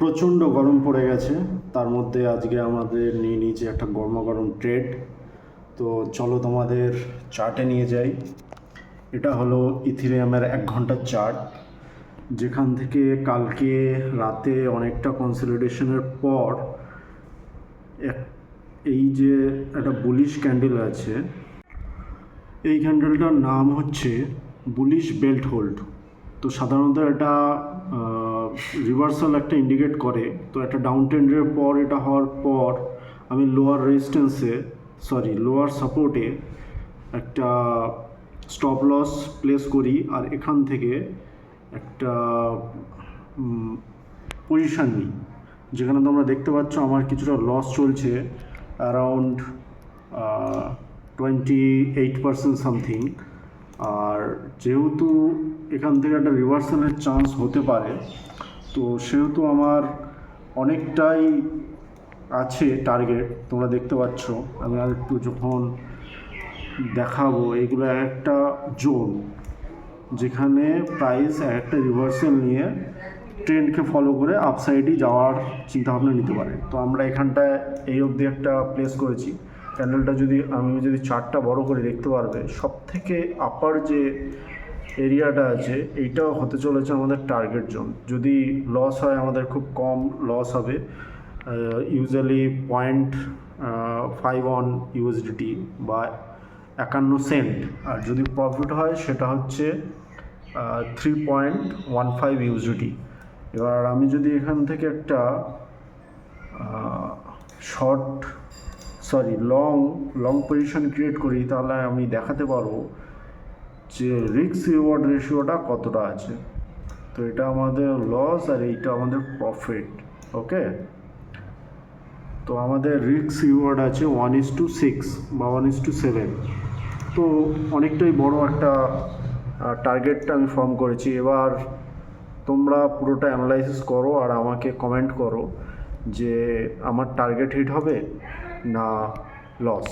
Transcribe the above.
প্রচণ্ড গরম পড়ে গেছে, তার মধ্যে আজকে আমাদের নিয়ে নিয়েছে একটা গরমাগরম ট্রেড। তো চলো তোমাদের চার্টে নিয়ে যাই। এটা হলো ইথিরিয়ামের 1 ঘন্টার চার্ট, যেখান থেকে কালকে রাতে অনেকটা কনসলিডেশনের পর এই যে একটা বুলিশ ক্যান্ডেল আছে, এই ক্যান্ডেলটার নাম হচ্ছে বুলিশ বেল্ট হোল্ড। তো সাধারণত এটা রিভার্সাল একটা ইন্ডিকেট করে। তো একটা ডাউন ট্রেন্ডের পর এটা হওয়ার পর আমি লোয়ার সাপোর্টে একটা স্টপ লস প্লেস করি, আর এখান থেকে একটা পজিশান নিই, যেখানে তোমরা দেখতে পাচ্ছ আমার কিছুটা লস চলছে, অ্যারাউন্ড 28% সামথিং। আর যেহেতু এখান থেকে একটা রিভার্সালের চান্স হতে পারে, তো সেহেতু আমার অনেকটাই আছে টার্গেট। তোমরা দেখতে পাচ্ছ, আমি আর একটু যখন দেখাবো, এগুলো একটা জোন যেখানে প্রাইস একটা রিভার্সাল নিয়ে ট্রেন্ডকে ফলো করে আপসাইডই যাওয়ার চিন্তাভাবনা নিতে পারে। তো আমরা এখানটায় এই অবধি একটা প্লেস করেছি। ক্যান্ডেলটা যদি চার্টটা বড় করে দেখতে পারবে, সব থেকে আপার যে এরিয়াটা আছে এইটাও হতে চলেছে আমাদের টার্গেট জোন। যদি লস হয় আমাদের খুব কম লস হবে, ইউজুয়ালি 0.51 USDT বা 51 সেন্ট। আর যদি প্রফিট হয় সেটা হচ্ছে 3.15 USDT। এবার আমি যদি এখান থেকে একটা লং পজিশন ক্রিয়েট করি, তাহলে আমি দেখাতে পারবো যে রিস্ক রিওয়ার্ড রেশিওটা কতটা আছে। তো এটা আমাদের লস আর এইটা আমাদের প্রফিট। ওকে, তো আমাদের রিস্ক রিওয়ার্ড আছে 1:6 বা 1:7। তো অনেকটাই বড় একটা টার্গেটটা আমি ফর্ম করেছি। এবার তোমরা পুরোটা অ্যানালাইসিস করো আর আমাকে কমেন্ট করো যে আমার টার্গেট হিট হবে না লস।